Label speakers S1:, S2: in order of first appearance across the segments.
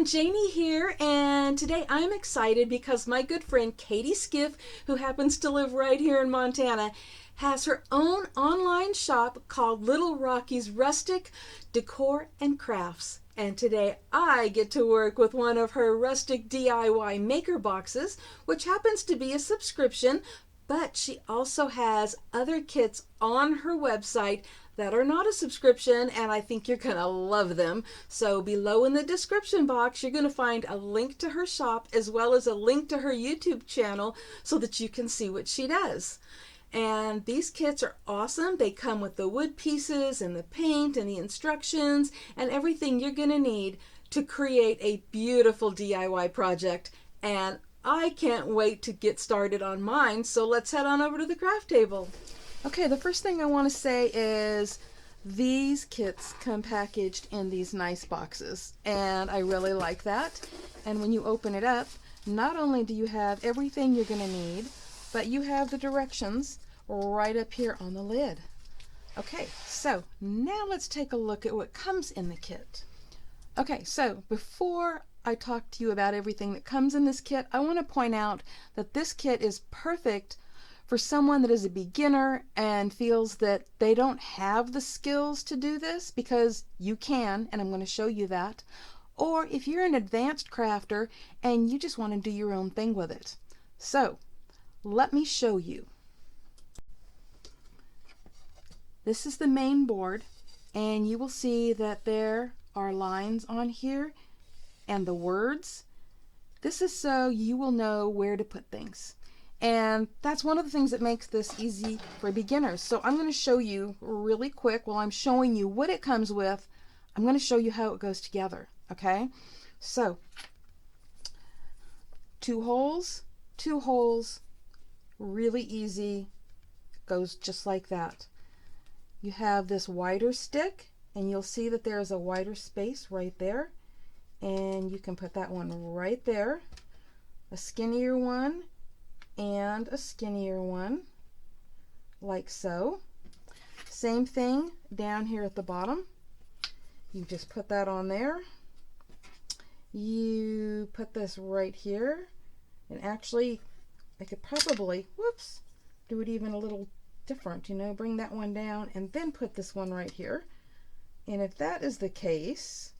S1: everyone, Janie here, and today I'm excited because my good friend Katie Skiff, who happens to live right here in Montana, has her own online shop called Little Rockies Rustic Decor and Crafts. And today I get to work with one of her Rustic DIY maker boxes, which happens to be a subscription, but she also has other kits on her website that are not a subscription, and I think you're going to love them. So below in the description box, you're going to find a link to her shop as well as a link to her YouTube channel so that you can see what she does. And these kits are awesome. They come with the wood pieces and the paint and the instructions and everything you're going to need to create a beautiful DIY project. And I can't wait to get started on mine, so let's head on over to the craft table. Okay, the first thing I want to say is these kits come packaged in these nice boxes, and I really like that. And when you open it up, not only do you have everything you're going to need, but you have the directions right up here on the lid. Okay, so now let's take a look at what comes in the kit. Okay, so before I talk to you about everything that comes in this kit, I want to point out that this kit is perfect for someone that is a beginner and feels that they don't have the skills to do this, because you can, and I'm going to show you that. Or if you're an advanced crafter and you just want to do your own thing with it. So let me show you. This is the main board, and you will see that there are lines on here and the words. This is so you will know where to put things. And that's one of the things that makes this easy for beginners. So I'm going to show you really quick while I'm showing you what it comes with. I'm going to show you how it goes together. Okay? So, two holes, really easy. Goes just like that. You have this wider stick, and you'll see that there is a wider space right there. And you can put that one right there. A skinnier one and a skinnier one, like so. Same thing down here at the bottom. You just put that on there. You put this right here, and actually I could probably, whoops, do it even a little different, you know, bring that one down and then put this one right here. And if that is the case,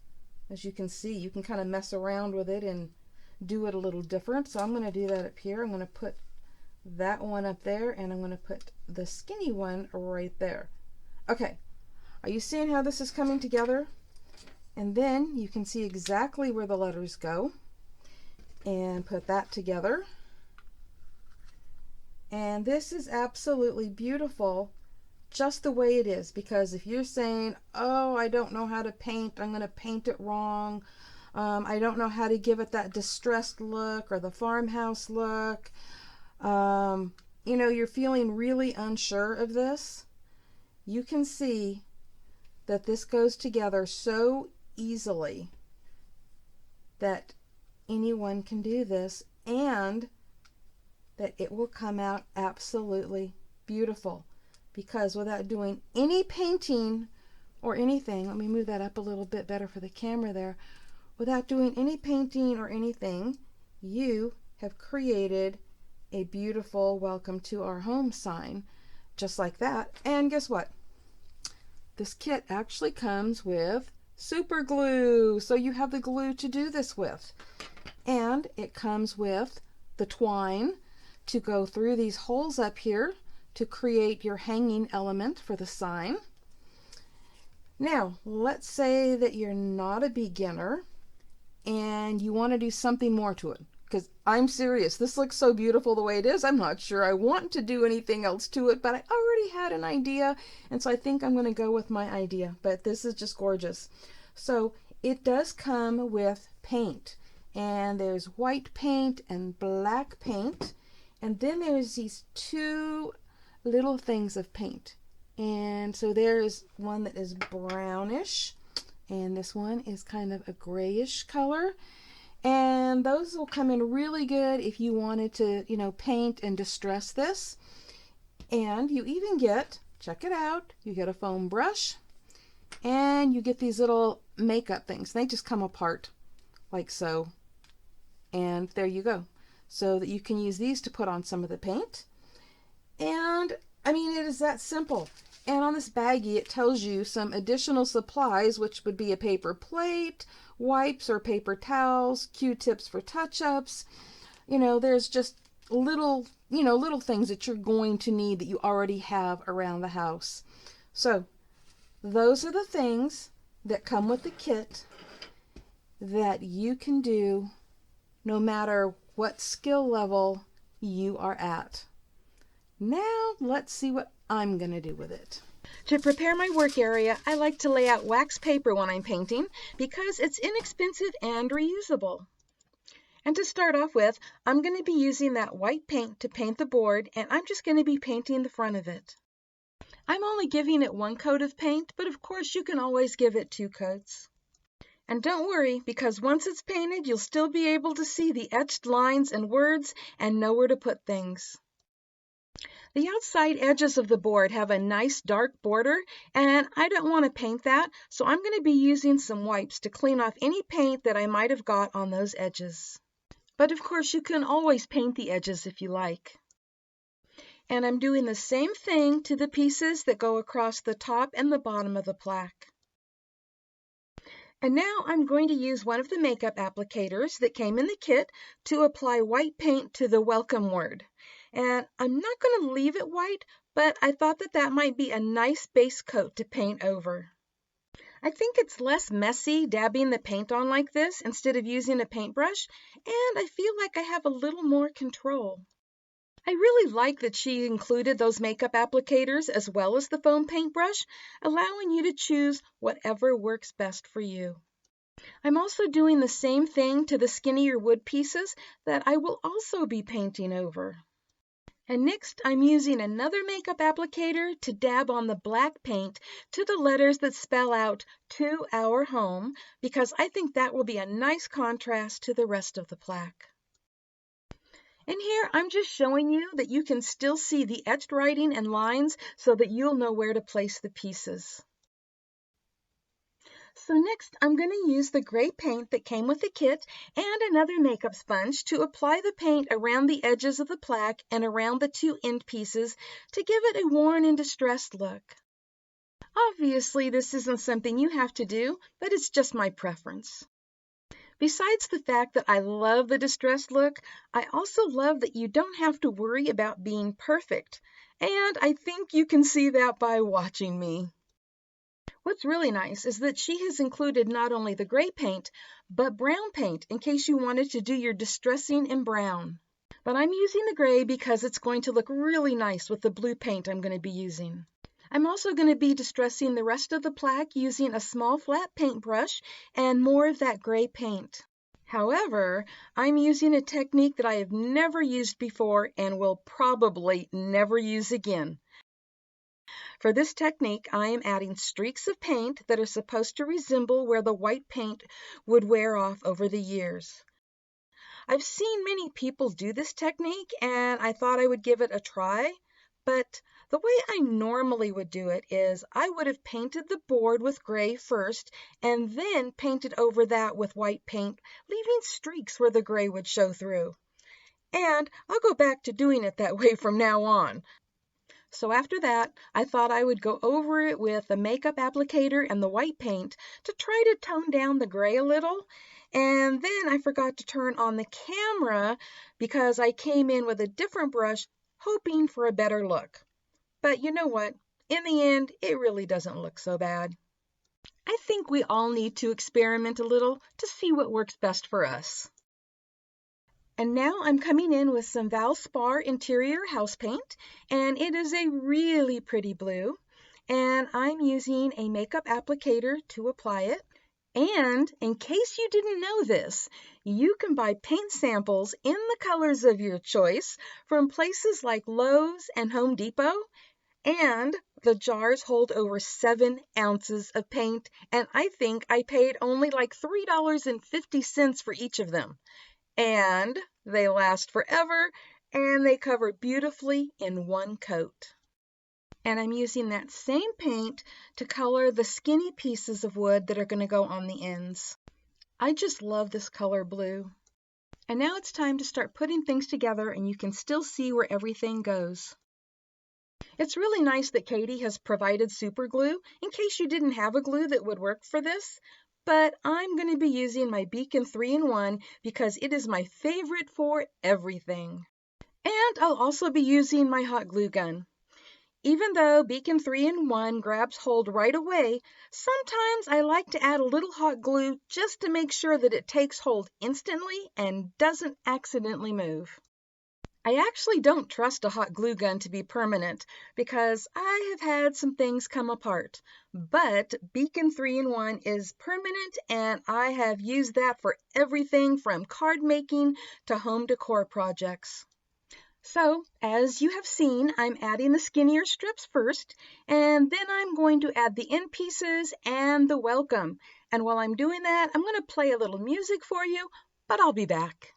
S1: as you can see, you can kind of mess around with it and do it a little different. So I'm going to do that up here. I'm going to put that one up there, and I'm going to put the skinny one right there. Okay, are you seeing how this is coming together? And then you can see exactly where the letters go, and put that together. And this is absolutely beautiful just the way it is, because if you're saying, oh, I don't know how to paint, I'm going to paint it wrong, I don't know how to give it that distressed look or the farmhouse look, you know, you're feeling really unsure of this, you can see that this goes together so easily that anyone can do this, and that it will come out absolutely beautiful. Because without doing any painting or anything, let me move that up a little bit better for the camera there. Without doing any painting or anything, you have created a beautiful welcome to our home sign, just like that. And guess what? This kit actually comes with super glue, so you have the glue to do this with. And it comes with the twine to go through these holes up here to create your hanging element for the sign. Now, let's say that you're not a beginner and you want to do something more to it. Because I'm serious, this looks so beautiful the way it is. I'm not sure I want to do anything else to it, but I already had an idea, and so I think I'm going to go with my idea. But this is just gorgeous. So it does come with paint, and there's white paint and black paint, and then there's these two little things of paint. And so there's one that is brownish, and this one is kind of a grayish color. And those will come in really good if you wanted to, you know, paint and distress this. And you even get, check it out, you get a foam brush, and you get these little makeup things. They just come apart like so. And there you go. So that you can use these to put on some of the paint. And I mean, it is that simple. And on this baggie, it tells you some additional supplies, which would be a paper plate, wipes or paper towels, Q-tips for touch-ups. You know, there's just little things that you're going to need that you already have around the house. So those are the things that come with the kit that you can do no matter what skill level you are at. Now let's see what I'm going to do with it. To prepare my work area, I like to lay out wax paper when I'm painting because it's inexpensive and reusable. And to start off with, I'm going to be using that white paint to paint the board, and I'm just going to be painting the front of it. I'm only giving it 1 coat of paint, but of course you can always give it 2 coats. And don't worry, because once it's painted, you'll still be able to see the etched lines and words and know where to put things. The outside edges of the board have a nice dark border, and I don't want to paint that, so I'm going to be using some wipes to clean off any paint that I might have got on those edges. But of course, you can always paint the edges if you like. And I'm doing the same thing to the pieces that go across the top and the bottom of the plaque. And now I'm going to use one of the makeup applicators that came in the kit to apply white paint to the welcome word. And I'm not going to leave it white, but I thought that might be a nice base coat to paint over. I think it's less messy dabbing the paint on like this instead of using a paintbrush, and I feel like I have a little more control. I really like that she included those makeup applicators as well as the foam paintbrush, allowing you to choose whatever works best for you. I'm also doing the same thing to the skinnier wood pieces that I will also be painting over. And next, I'm using another makeup applicator to dab on the black paint to the letters that spell out "To Our Home," because I think that will be a nice contrast to the rest of the plaque. And here I'm just showing you that you can still see the etched writing and lines so that you'll know where to place the pieces. So next I'm going to use the gray paint that came with the kit and another makeup sponge to apply the paint around the edges of the plaque and around the 2 end pieces to give it a worn and distressed look. Obviously this isn't something you have to do, but it's just my preference. Besides the fact that I love the distressed look, I also love that you don't have to worry about being perfect, and I think you can see that by watching me. What's really nice is that she has included not only the gray paint, but brown paint in case you wanted to do your distressing in brown. But I'm using the gray because it's going to look really nice with the blue paint I'm going to be using. I'm also going to be distressing the rest of the plaque using a small flat paintbrush and more of that gray paint. However, I'm using a technique that I have never used before and will probably never use again. For this technique, I am adding streaks of paint that are supposed to resemble where the white paint would wear off over the years. I've seen many people do this technique and I thought I would give it a try, but the way I normally would do it is I would have painted the board with gray first and then painted over that with white paint, leaving streaks where the gray would show through. And I'll go back to doing it that way from now on. So after that, I thought I would go over it with the makeup applicator and the white paint to try to tone down the gray a little. And then I forgot to turn on the camera because I came in with a different brush hoping for a better look. But you know what? In the end, it really doesn't look so bad. I think we all need to experiment a little to see what works best for us. And now I'm coming in with some Valspar interior house paint, and it is a really pretty blue. And I'm using a makeup applicator to apply it. And in case you didn't know this, you can buy paint samples in the colors of your choice from places like Lowe's and Home Depot. And the jars hold over 7 ounces of paint, and I think I paid only like $3.50 for each of them. And they last forever, and they cover beautifully in 1 coat. And I'm using that same paint to color the skinny pieces of wood that are going to go on the ends. I just love this color blue. And now it's time to start putting things together, and you can still see where everything goes. It's really nice that Katie has provided super glue in case you didn't have a glue that would work for this, but I'm going to be using my Beacon 3-in-1 because it is my favorite for everything. And I'll also be using my hot glue gun. Even though Beacon 3-in-1 grabs hold right away, sometimes I like to add a little hot glue just to make sure that it takes hold instantly and doesn't accidentally move. I actually don't trust a hot glue gun to be permanent because I have had some things come apart, but Beacon 3-in-1 is permanent, and I have used that for everything from card making to home decor projects. So, as you have seen, I'm adding the skinnier strips first, and then I'm going to add the end pieces and the welcome. And while I'm doing that, I'm going to play a little music for you, but I'll be back.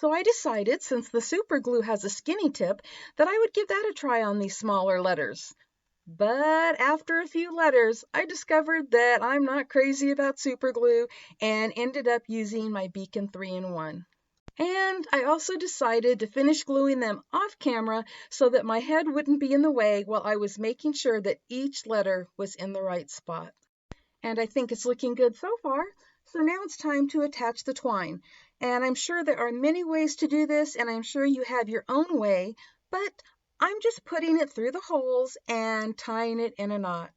S1: So I decided, since the super glue has a skinny tip, that I would give that a try on these smaller letters. But after a few letters, I discovered that I'm not crazy about super glue and ended up using my Beacon 3-in-1. And I also decided to finish gluing them off camera so that my head wouldn't be in the way while I was making sure that each letter was in the right spot. And I think it's looking good so far. So now it's time to attach the twine. And I'm sure there are many ways to do this, and I'm sure you have your own way, but I'm just putting it through the holes and tying it in a knot.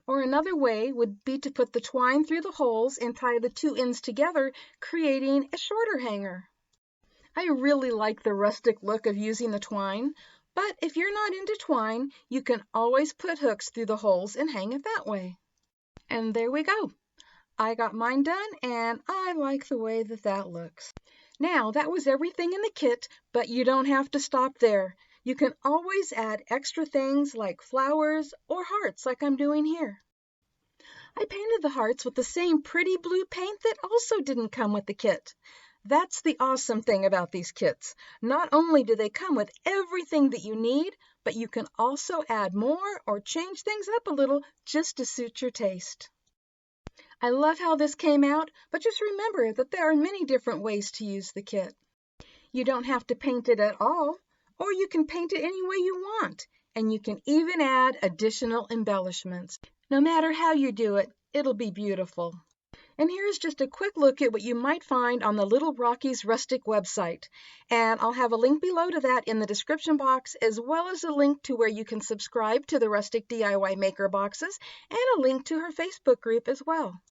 S1: Or another way would be to put the twine through the holes and tie the two ends together, creating a shorter hanger. I really like the rustic look of using the twine, but if you're not into twine, you can always put hooks through the holes and hang it that way. And there we go. I got mine done, and I like the way that looks. Now, that was everything in the kit, but you don't have to stop there. You can always add extra things like flowers or hearts like I'm doing here. I painted the hearts with the same pretty blue paint that also didn't come with the kit. That's the awesome thing about these kits. Not only do they come with everything that you need, but you can also add more or change things up a little just to suit your taste. I love how this came out, but just remember that there are many different ways to use the kit. You don't have to paint it at all, or you can paint it any way you want, and you can even add additional embellishments. No matter how you do it, it'll be beautiful. And here's just a quick look at what you might find on the Little Rockies Rustic website. And I'll have a link below to that in the description box, as well as a link to where you can subscribe to the Rustic DIY Maker boxes, and a link to her Facebook group as well.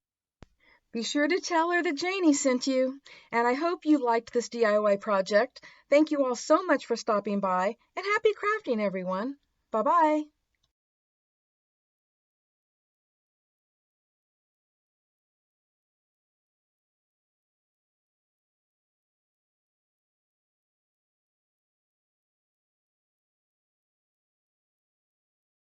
S1: Be sure to tell her that Janie sent you, and I hope you liked this DIY project. Thank you all so much for stopping by, and happy crafting, everyone. Bye-bye.